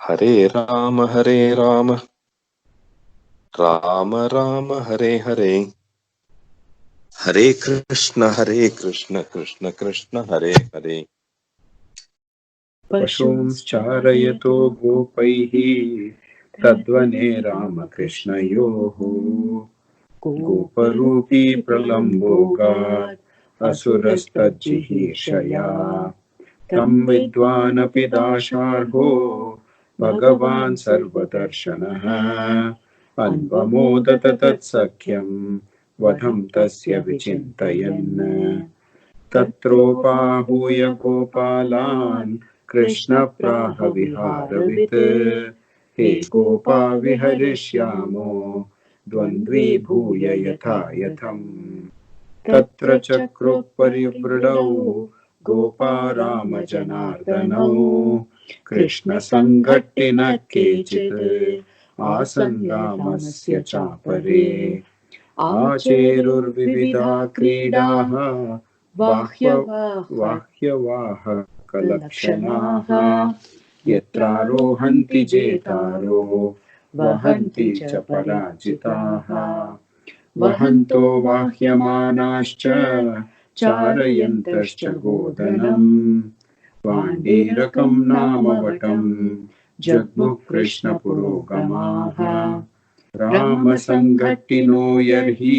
हरे राम राम राम हरे हरे, हरे कृष्ण कृष्ण कृष्ण हरे हरे। पशुंश्चारयतो गोपैः तद्वने रामकृष्णयोः गोपरूपी प्रलम्बोगात् असुरस्तज्जिहीर्षया तं विद्वानपि दाशार्हो भगवान् सर्वदर्शनः अन्वमोदत तत्सख्यं वधं तस्य विचिन्तयन् तत्रोपाहूय गोपालान् कृष्णप्राह विहारवित् हे गोपा विहरिष्यामो द्वन्द्वीभूय यथा यथम् तत्र चक्रोपरिवृडौ गोपा रामजनार्दनौ कृष्णसङ्घट्टिनः केचित् आसन् रामस्य चापरे आचेरुर्विविधा क्रीडाः बाह्यवाहकलक्षणाः यत्रारोहन्ति जेतारो वहन्ति च पराजिताः वहन्तो वाह्यमानाश्च चारयन्तश्च गोदनम् पाण्डीरकं नामवटं जग्मुः कृष्णपुरोगमाः रामसङ्घट्टिनो यर्हि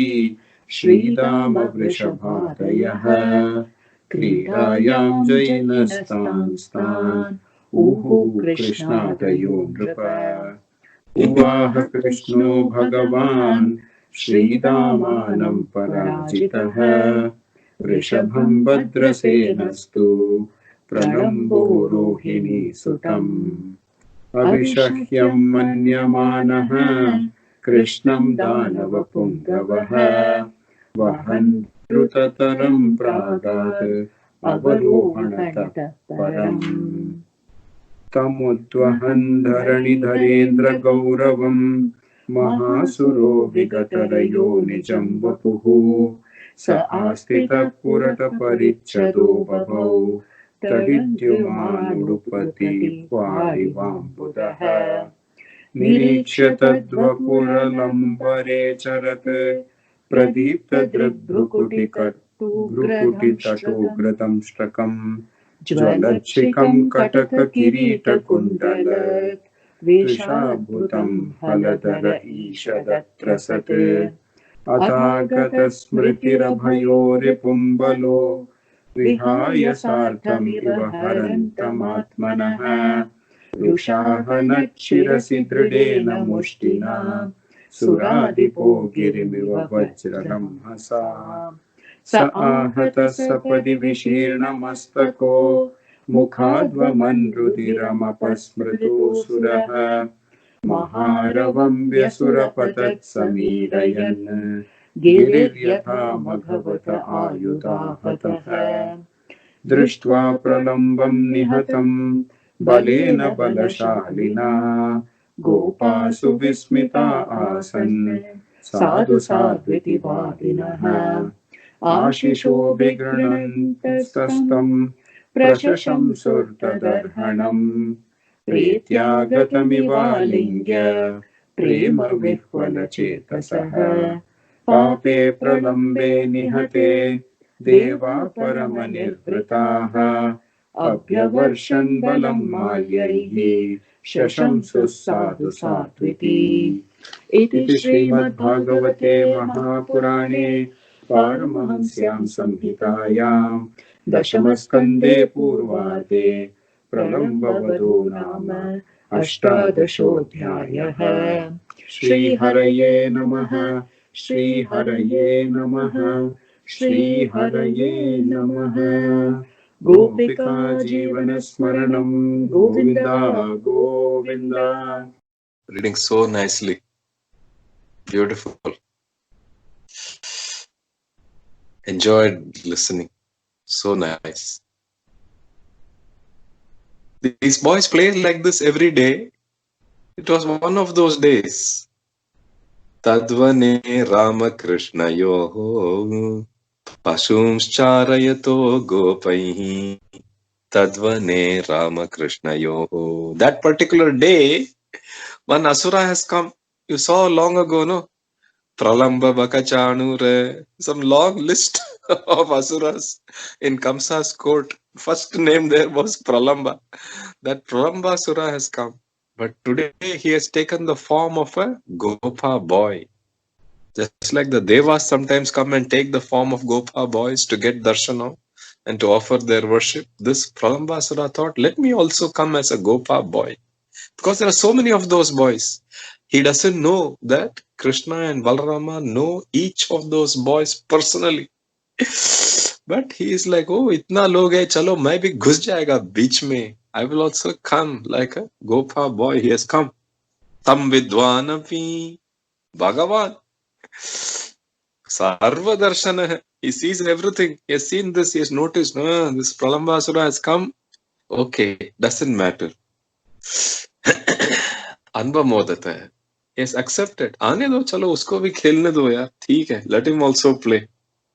श्रीरामवृषभादयः क्रीडायां जैनस्तान् ऊहुः कृष्णादयो नृप उवाह कृष्णो भगवान् श्रीरामानं पराजितः वृषभं भद्रसेनस्तु प्रलम्बो रोहिणी सुतम् अभिषह्यं मन्यमानः कृष्णं दानवपुङ्गवः वहन् द्रुततरं प्रागात् अवरोहणतः परम् तमुद्वहन् धरणिधरेन्द्रगौरवम् महासुरो विगतरयो निजं वपुः स आस्थितः पुरतपरिच्छदो बभौ तडिद्युमानुडुपति वारिवाम्बुदः निरीक्ष्य तद्वपुरलम्बरे चरत् प्रदीप्तदृग्भ्रुकुटितटोग्रदंष्ट्रकम् ज्वलच्छिखं कटककिरीटकुण्डलत् द्विषाभूतं फलधर ईषदत्र सत् अथागतस्मृतिरभयो रिपुम्बलो विहाय सार्थमिव हरन्तमात्मनः रुषाहनच्छिरसि दृढेन मुष्टिना सुरादिपो गिरिमिव वज्ररंहसा स आहतः सपदि विशीर्णमस्तको मुखाद्वमन्रुधिरमपस्मृतोऽसुरः महारवं व्यसुरपतत् समीरयन् गिरिर्यथा मघवत आयुधाहतः दृष्ट्वा प्रलम्बं निहतं बलेन बलशालिना गोपासु विस्मिता आसन् साधु साध्विति वादिनः आशिषो विगृह्णन्तस्तं प्रशशंसुर्तदर्हणम् प्रीत्यागतमिवालिङ्ग्य प्रेम विह्वलचेतसः पापे प्रलम्बे निहते देवा परमनिर्वृताः अभ्यवर्षन् बलं माल्यैः शशंसुः साधु सात्विति। इति श्रीमद्भागवते महापुराणे पारमहंस्यां संहितायां दशमस्कन्धे पूर्वार्धे प्रलम्बवधो नाम अष्टादशोऽध्यायः। श्रीहरये नमः। श्रीहरये नमः। श्रीहरये नमः। गोपिका जीवनस्मरणं Govind Govind. Reading so nicely, beautiful. Enjoyed listening, so nice. These boys played like this every day. It was one of those days. Tadvane Ramakrishnayoho Pasumscharayato Gopaihi Tadvane Ramakrishna Yoho. That particular day, one Asura has come. You saw long ago, no? Pralamba Bakachanure. Some long list of Asuras in Kamsa's court. First name there was Pralamba. That Pralambasura has come. But today he has taken the form of a Gopa boy. Just like the Devas sometimes come and take the form of Gopa boys to get darshanam and to offer their worship, this Pralambasura thought, let me also come as a Gopa boy. Because there are so many of those boys. He doesn't know that Krishna and Balarama know each of those boys personally. But he is like, oh, itna log hai, chalo, main bhi ghus jayega beech mein. I will also come like a Gopa boy. He has come. Tam vidvanapi Bhagavan. Sarva darshana. He sees everything. He has seen this. He has noticed, this Pralambasura has come. Okay, doesn't matter. Anbamodata hai. He has accepted. आने दो चलो उसको भी खेलने दो यार ठीक है let him also play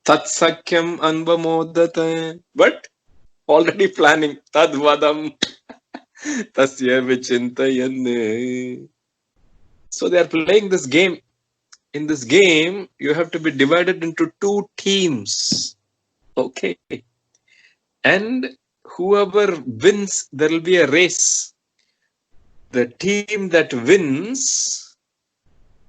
तत्सख्यम anbamodata but already planning tadvadam tasya vichintayane. So they are playing this game. In this game you have to be divided into two teams, okay, and whoever wins there will be a race. The team that wins,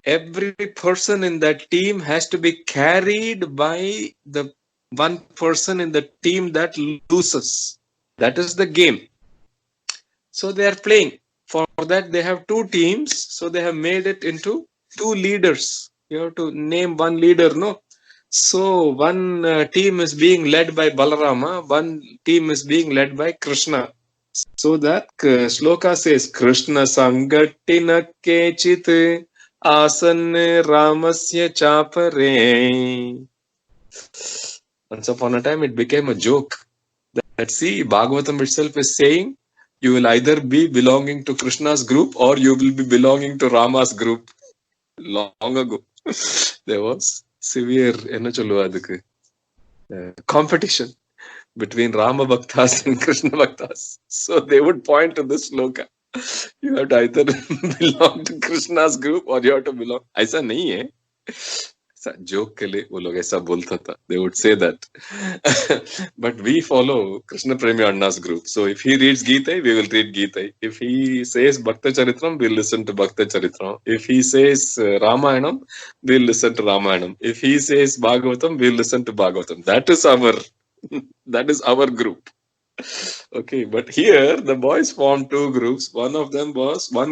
every person in that team has to be carried by the one person in the team that loses. That is the game. So they are playing. For that they have two teams. So they have made it into two leaders. You have to name one leader, no? So one team is being led by Balarama. One team is being led by Krishna. So that Shloka says, Krishna Sangatina Kechit Asan Ramasya Chapare. Once upon a time it became a joke. That see, Bhagavatam itself is saying, you will either be belonging to Krishna's group or you will be belonging to Rama's group. Long ago, there was severe competition between Rama Bhaktas and Krishna Bhaktas. So they would point to this sloka. You have to either belong to Krishna's group or you have to belong. ऐसा नहीं है. Joke के लिए वो लोग ऐसा बोलता था. They would say that. But we follow Krishna Premi Anna's group. So if he reads Gita, we will read Gita. If he says Bhakta Charitram, we'll listen to Bhakta Charitram. If he says Ramayanam, we'll listen to Ramayanam. If he says Bhagavatam, we'll listen to Bhagavatam. That is our group. Okay, but here the boys formed two groups. One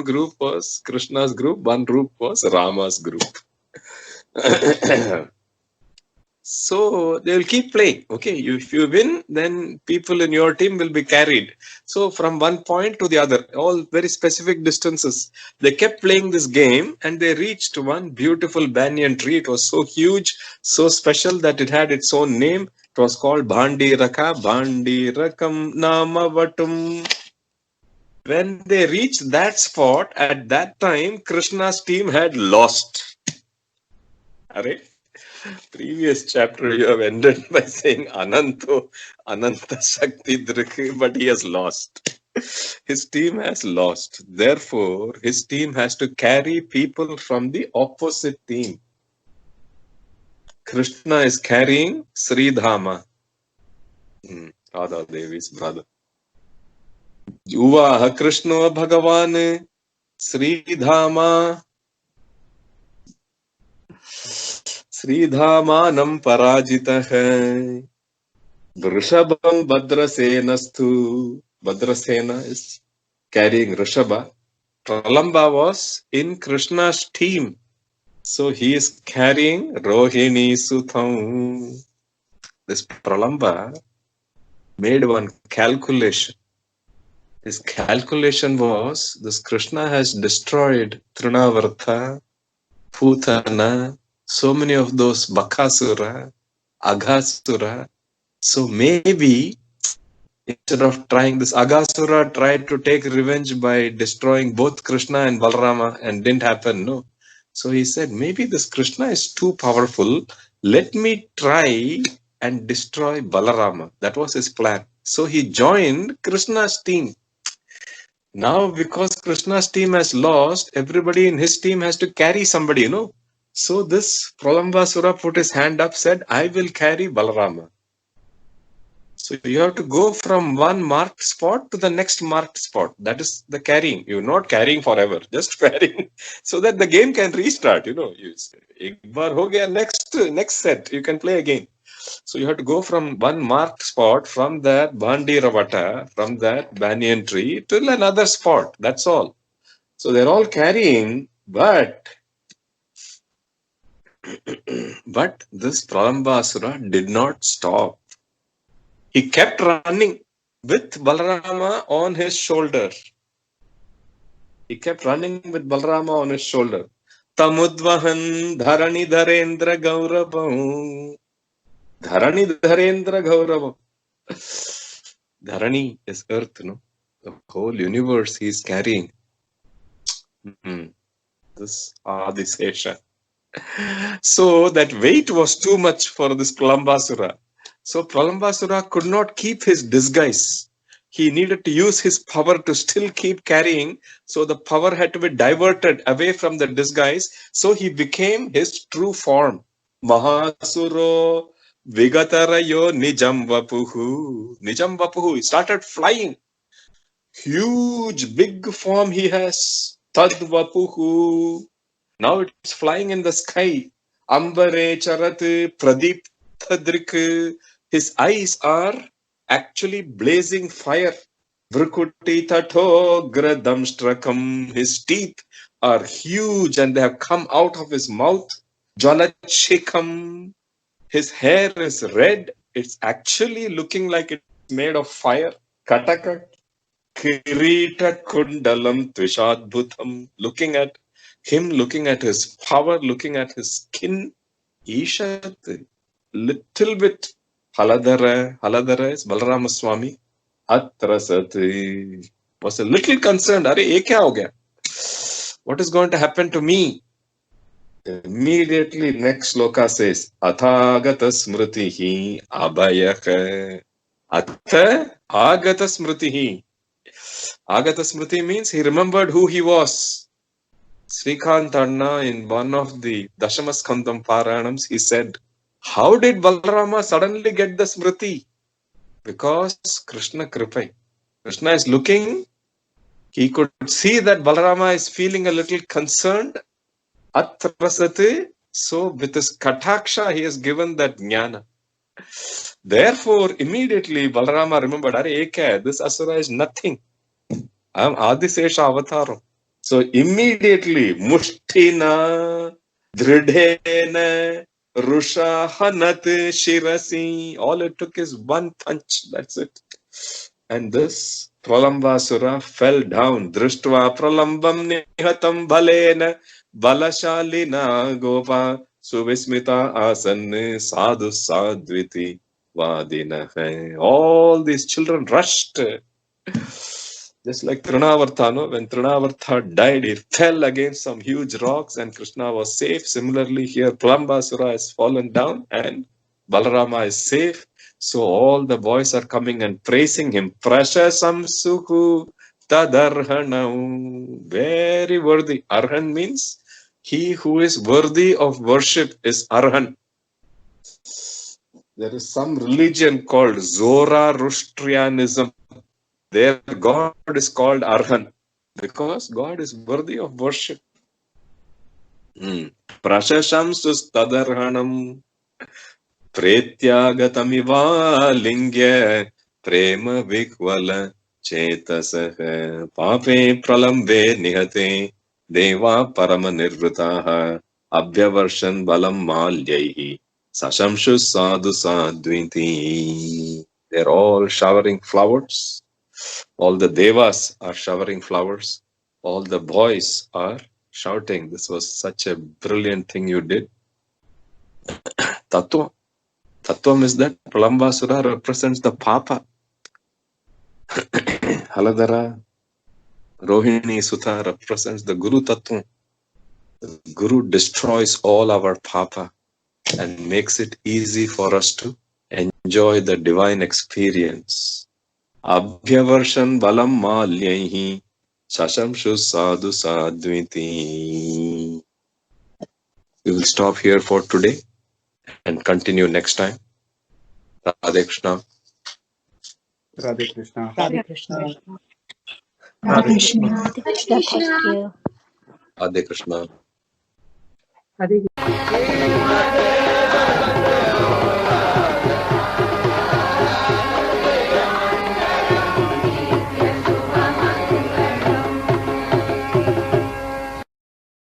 group was Krishna's group, one group was Rama's group. So they will keep playing. Okay, if you win, then people in your team will be carried. So from one point to the other, all very specific distances. They kept playing this game and they reached one beautiful banyan tree. It was so huge, so special that it had its own name. It was called Bhandiraka, Bhandirakam Namavatum. When they reached that spot, at that time, Krishna's team had lost. Array? Previous chapter you have ended by saying Ananta Shakti Drik, but he has lost. His team has lost. Therefore, his team has to carry people from the opposite team. Krishna is carrying Sridhama, Radha Devi's brother. Yuvaha Krishna Bhagavan Sridhama Sridhamanam Parajitah Vrishabham Bhadrasenastu. Bhadrasena is carrying Rishabha. Pralamba was in Krishna's team. So he is carrying Rohini Sutham. This Pralamba made one calculation. His calculation was, this Krishna has destroyed Trinavartha, Putana, so many of those Bakasura, Aghasura. So maybe instead of trying this, Aghasura tried to take revenge by destroying both Krishna and Balarama and didn't happen, no. So he said, maybe this Krishna is too powerful. Let me try and destroy Balarama. That was his plan. So he joined Krishna's team. Now, because Krishna's team has lost, everybody in his team has to carry somebody, So this Pralambasura put his hand up, said, I will carry Balarama. So you have to go from one marked spot to the next marked spot. That is the carrying. You're not carrying forever, just carrying so that the game can restart. Ek bar ho gaya, next set, you can play again. So you have to go from one marked spot, from that Bandiravata, from that banyan tree to another spot. That's all. So they're all carrying, but this Pralambasura did not stop. He kept running with Balarama on his shoulder. He kept running with Balarama on his shoulder. Tamudvahan dharani dharendra gauravam. Dharani dharendra gauravam. Dharani is earth, The whole universe he is carrying. This Adisesha. So that weight was too much for this Pralambasura. So Pralambasura could not keep his disguise. He needed to use his power to still keep carrying. So the power had to be diverted away from the disguise. So he became his true form. Mahasuro Vigatarayo Nijam Vapuhu. Nijam Vapuhu. He started flying. Huge, big form he has. Tad Vapuhu. Now it's flying in the sky. Ambare Charat Pradeep Thadrik. His eyes are actually blazing fire. Vrukuti Tato Gradamstrakam. His teeth are huge and they have come out of his mouth. Jalachikam. His hair is red. It's actually looking like it's made of fire. Kataka. Kirita Kundalam Tvishadbhutam. Looking at him, looking at his power, looking at his skin. Ishat. Little bit. Haladara is Balarama Swami. Atrasati was a little concerned. Are ye kya ho gaya? What is going to happen to me? Immediately next shloka says, Athagata smritihi abhayaka. Atha agata smritihi. Agata smriti means he remembered who he was. Srikant Anna in one of the Dashamaskandam Parayanams, he said, how did Balarama suddenly get the smriti? Because Krishna Kripai. Krishna is looking. He could see that Balarama is feeling a little concerned. Atrasati. So with his kataksha, he has given that jnana. Therefore, immediately Balarama remembered, this asura is nothing. I am Adisesha Avataram. So immediately, Mushtina, Dridhena, Rusha, Hanat, Shirasi. All it took is one punch. That's it. And this Pralambasura fell down. Drishtva Pralambam Nihatam Bhalena Balashalina Gopa Suvismita Asan Sadhu Sadviti Vadina. All these children rushed. Just like Trinavartha, when Trinavartha died, he fell against some huge rocks and Krishna was safe. Similarly, here Pralambasura has fallen down and Balarama is safe. So all the boys are coming and praising him. Prashasam Sukhu Tadarhanam. Very worthy. Arhan means he who is worthy of worship is Arhan. There is some religion called Zoroastrianism. Their God is called Arhan because God is worthy of worship. Prashasham sustadarhanam pretyagatamivā lingya prema vikvala chetasah pape pralambe nihate deva paramanirvritaha abhyavarshan balam malyaihi sashamshu sadhu sadviti. They're all showering flowers. All the devas are showering flowers. All the boys are shouting. This was such a brilliant thing you did. Tattva. Tattvam is that Pralambasura represents the Papa. Haladara, Rohini Sutta represents the Guru Tattva. The Guru destroys all our Papa and makes it easy for us to enjoy the divine experience. Abhyavarsan balam malyaihi shashamshu sadhu sadviti. We will stop here for today and continue next time. Radhe Krishna. Radhe Krishna. Radhe Krishna. Radhe Radhe Krishna. Krishna. Radhe Krishna. Thank you. Radhe Krishna. Hare